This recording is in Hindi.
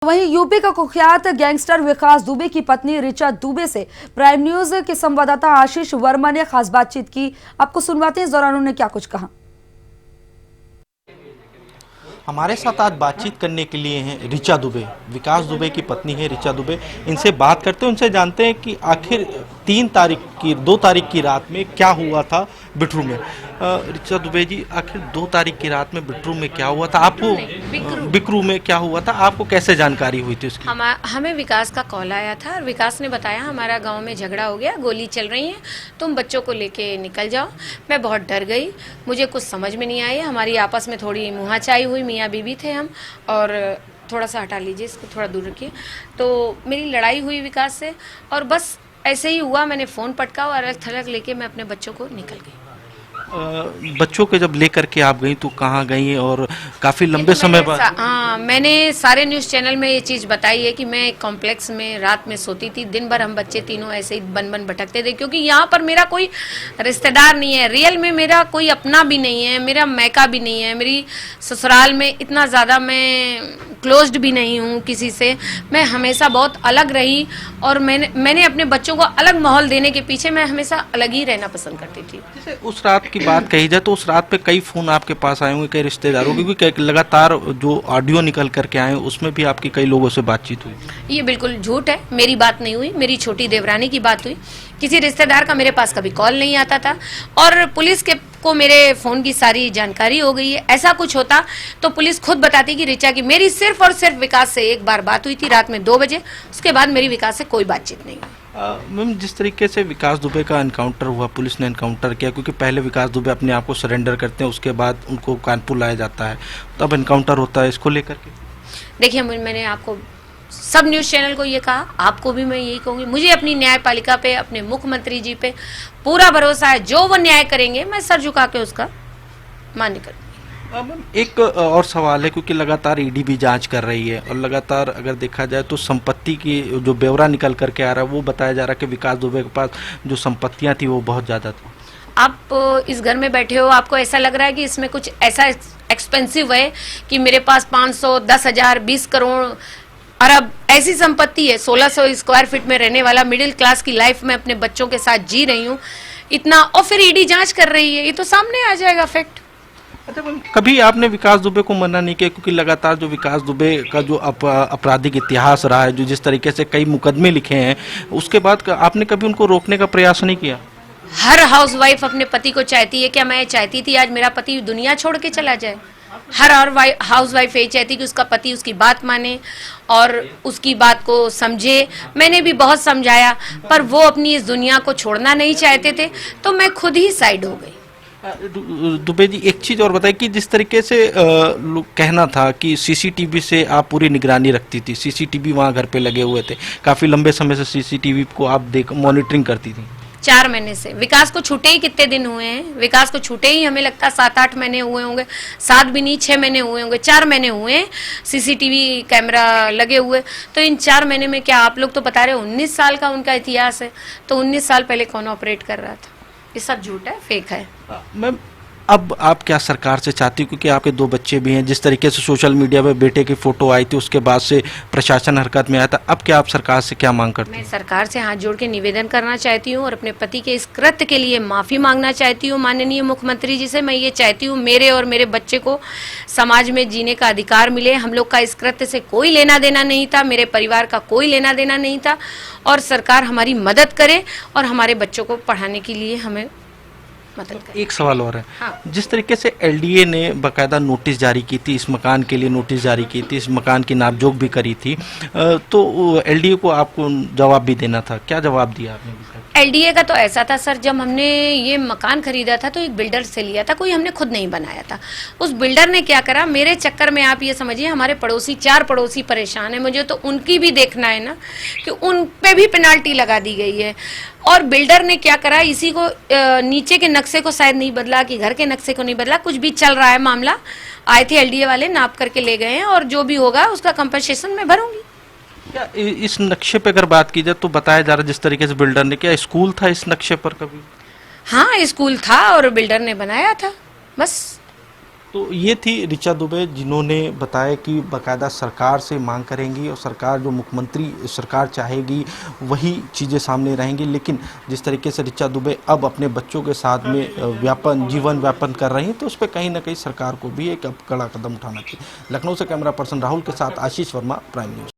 वहीं यूपी का कुख्यात गैंगस्टर विकास दुबे की पत्नी ऋचा दुबे से प्राइम न्यूज के संवाददाता आशीष वर्मा ने खास बातचीत की। आपको सुनवाते हैं इस दौरान उन्होंने क्या कुछ कहा। हमारे साथ आज बातचीत करने के लिए हैं ऋचा दुबे, विकास दुबे की पत्नी है ऋचा दुबे। इनसे बात करते हैं, उनसे जानते हैं कि आखिर 2 तारीख की रात में क्या हुआ था बिटरू में। ऋचा दुबे जी, आखिर 2 तारीख की रात में बिटरू में क्या हुआ था आपको? बिकरू में क्या हुआ था आपको, कैसे जानकारी हुई थी उसकी? हमें विकास का कॉल आया था और विकास ने बताया हमारा गांव में झगड़ा हो गया, गोली चल रही है, तुम बच्चों को लेके निकल जाओ। मैं बहुत डर गई, मुझे कुछ समझ में नहीं आई। हमारी आपस में थोड़ी मुहाचाई हुई, मियाँ बीवी थे हम, और थोड़ा सा हटा लीजिए इसको, थोड़ा दूर रखिए। तो मेरी लड़ाई हुई विकास से और बस ऐसे ही हुआ, मैंने फ़ोन पटका और अलग थलग लेके मैं अपने बच्चों को निकल गई। बच्चों के जब लेकर के आप गई तो कहाँ गई और काफ़ी लंबे समय बाद? हाँ, मैंने सारे न्यूज़ चैनल में ये चीज़ बताई है कि मैं एक कॉम्प्लेक्स में रात में सोती थी। दिन भर हम बच्चे तीनों ऐसे ही बन भटकते थे, क्योंकि यहाँ पर मेरा कोई रिश्तेदार नहीं है, रियल में मेरा कोई अपना भी नहीं है, मेरा मैका भी नहीं है, मेरी ससुराल में इतना ज़्यादा मैं क्लोज्ड भी नहीं हूँ किसी से। मैं हमेशा बहुत अलग रही और मैंने अपने बच्चों को अलग माहौल देने के पीछे मैं हमेशा अलग ही रहना पसंद करती थी। जैसे उस रात की बात कही जाए तो उस रात पे कई फोन आपके पास आए होंगे, कई रिश्तेदारों की, क्योंकि लगातार जो ऑडियो निकल करके आए उसमें भी आपकी कई लोगों से बातचीत हुई। ये बिल्कुल झूठ है, मेरी बात नहीं हुई, मेरी छोटी देवरानी की बात हुई। किसी रिश्तेदार का मेरे पास कभी कॉल नहीं आता था और पुलिस को मेरे फ़ोन की सारी जानकारी हो गई है। ऐसा कुछ होता तो पुलिस खुद बताती कि ऋचा की मेरी सिर्फ और सिर्फ विकास से एक बार बात हुई थी रात में 2 बजे, उसके बाद मेरी विकास से कोई बातचीत नहीं हुई। मैम, जिस तरीके से विकास दुबे का एनकाउंटर हुआ, पुलिस ने एनकाउंटर किया, क्योंकि पहले विकास दुबे अपने आप को सरेंडर करते हैं, उसके बाद उनको कानपुर लाया जाता है, तब एनकाउंटर होता है, इसको लेकर के देखिए, मैंने आपको सब न्यूज़ चैनल को ये कहा, आपको भी मैं यही कहूँगी, मुझे अपनी न्यायपालिका पे, अपने मुख्यमंत्री जी पे पूरा भरोसा है। जो वो न्याय करेंगे मैं सर झुका के उसका मान्य करूँगी। एक और सवाल है, क्योंकि लगातार ईडी भी जांच कर रही है और लगातार अगर देखा जाए तो संपत्ति की जो ब्यौरा निकल करके आ रहा है वो बताया जा रहा है कि विकास दुबे के पास जो संपत्तियां थी वो बहुत ज़्यादा थी। आप इस घर में बैठे हो, आपको ऐसा लग रहा है कि इसमें कुछ ऐसा एक्सपेंसिव है कि मेरे पास 500, 10,000, 20 करोड़, अरब ऐसी संपत्ति है। 1600 स्क्वायर फीट में रहने वाला मिडिल क्लास की लाइफ में अपने बच्चों के साथ जी रही हूँ इतना, और फिर ईडी जांच कर रही है, ये तो सामने आ जाएगा फैक्ट। अच्छा, कभी आपने विकास दुबे को मना नहीं किया, क्योंकि लगातार जो विकास दुबे का जो आपराधिक इतिहास रहा है, जो जिस तरीके से कई मुकदमे लिखे हैं, उसके बाद आपने कभी उनको रोकने का प्रयास नहीं किया? हर हाउसवाइफ अपने पति को चाहती है, क्या मैं चाहती थी आज मेरा पति दुनिया छोड़ के चला जाए? हर हाउसवाइफ यही चाहती कि उसका पति उसकी बात माने और उसकी बात को समझे। मैंने भी बहुत समझाया, पर वो अपनी इस दुनिया को छोड़ना नहीं चाहते थे, तो मैं खुद ही साइड हो गई। दुबे जी, एक चीज़ और बताइए कि जिस तरीके से कहना था कि सीसीटीवी से आप पूरी निगरानी रखती थी, सीसीटीवी वहाँ घर पे लगे हुए थे, काफ़ी लंबे समय से सीसीटीवी को आप मॉनिटरिंग करती थी। 4 महीने से। विकास को छूटे ही कितने दिन हुए हैं? विकास को छूटे ही हमें लगता है 7-8 महीने हुए होंगे, 7 भी नहीं, 6 महीने हुए होंगे, 4 महीने हुए हैं सीसीटीवी कैमरा लगे हुए। तो इन 4 महीने में क्या आप लोग तो बता रहे हो 19 साल का उनका इतिहास है, तो 19 साल पहले कौन ऑपरेट कर रहा था? ये सब झूठ है, फेक है। मैम, अब आप क्या सरकार से चाहती हो, क्योंकि आपके 2 बच्चे भी हैं, जिस तरीके से सोशल मीडिया पे बेटे की फोटो आई थी उसके बाद से प्रशासन हरकत में आया था, अब क्या आप सरकार से क्या मांग करती हैं? मैं सरकार से हाथ जोड़ के निवेदन करना चाहती हूँ और अपने पति के इस कृत्य के लिए माफ़ी मांगना चाहती हूँ माननीय मुख्यमंत्री जी से। मैं ये चाहती हूँ मेरे और मेरे बच्चे को समाज में जीने का अधिकार मिले। हम लोग का इस कृत्य से कोई लेना देना नहीं था, मेरे परिवार का कोई लेना देना नहीं था, और सरकार हमारी मदद करे और हमारे बच्चों को पढ़ाने के लिए हमें मदद करें। एक सवाल और है। हाँ। जिस तरीके से एलडीए ने बाकायदा नोटिस जारी की थी, इस मकान के लिए नोटिस जारी की थी, इस मकान की नापजोख भी करी थी, तो एलडीए को आपको जवाब भी देना था, क्या जवाब दिया आपने? एलडीए का तो ऐसा था सर, जब हमने ये मकान खरीदा था तो एक बिल्डर से लिया था, कोई हमने खुद नहीं बनाया था। उस बिल्डर ने क्या करा, मेरे चक्कर में आप ये समझिए हमारे पड़ोसी 4 पड़ोसी परेशान है, मुझे तो उनकी भी देखना है ना कि उन पे भी पेनाल्टी लगा दी गई है। और बिल्डर ने क्या करा, इसी को नीचे के नक्शे को शायद नहीं बदला कि घर के नक्शे को नहीं बदला, कुछ भी चल रहा है मामला। आए थे एलडीए वाले, नाप करके ले गए हैं और जो भी होगा उसका कंपनसेशन मैं भरूंगी। क्या इस नक्शे पे अगर बात की जाए तो बताया जा रहा है जिस तरीके से बिल्डर ने, क्या स्कूल था इस नक्शे पर कभी? हाँ, स्कूल था और बिल्डर ने बनाया था, बस। तो ये थी ऋचा दुबे, जिन्होंने बताया कि बाकायदा सरकार से मांग करेंगी और सरकार जो मुख्यमंत्री सरकार चाहेगी वही चीज़ें सामने रहेंगी। लेकिन जिस तरीके से ऋचा दुबे अब अपने बच्चों के साथ में जीवन व्यापन कर रही हैं, तो उस पर कहीं ना कहीं सरकार को भी एक अब कड़ा कदम उठाना चाहिए। लखनऊ से कैमरा पर्सन राहुल के साथ आशीष वर्मा, प्राइम न्यूज़।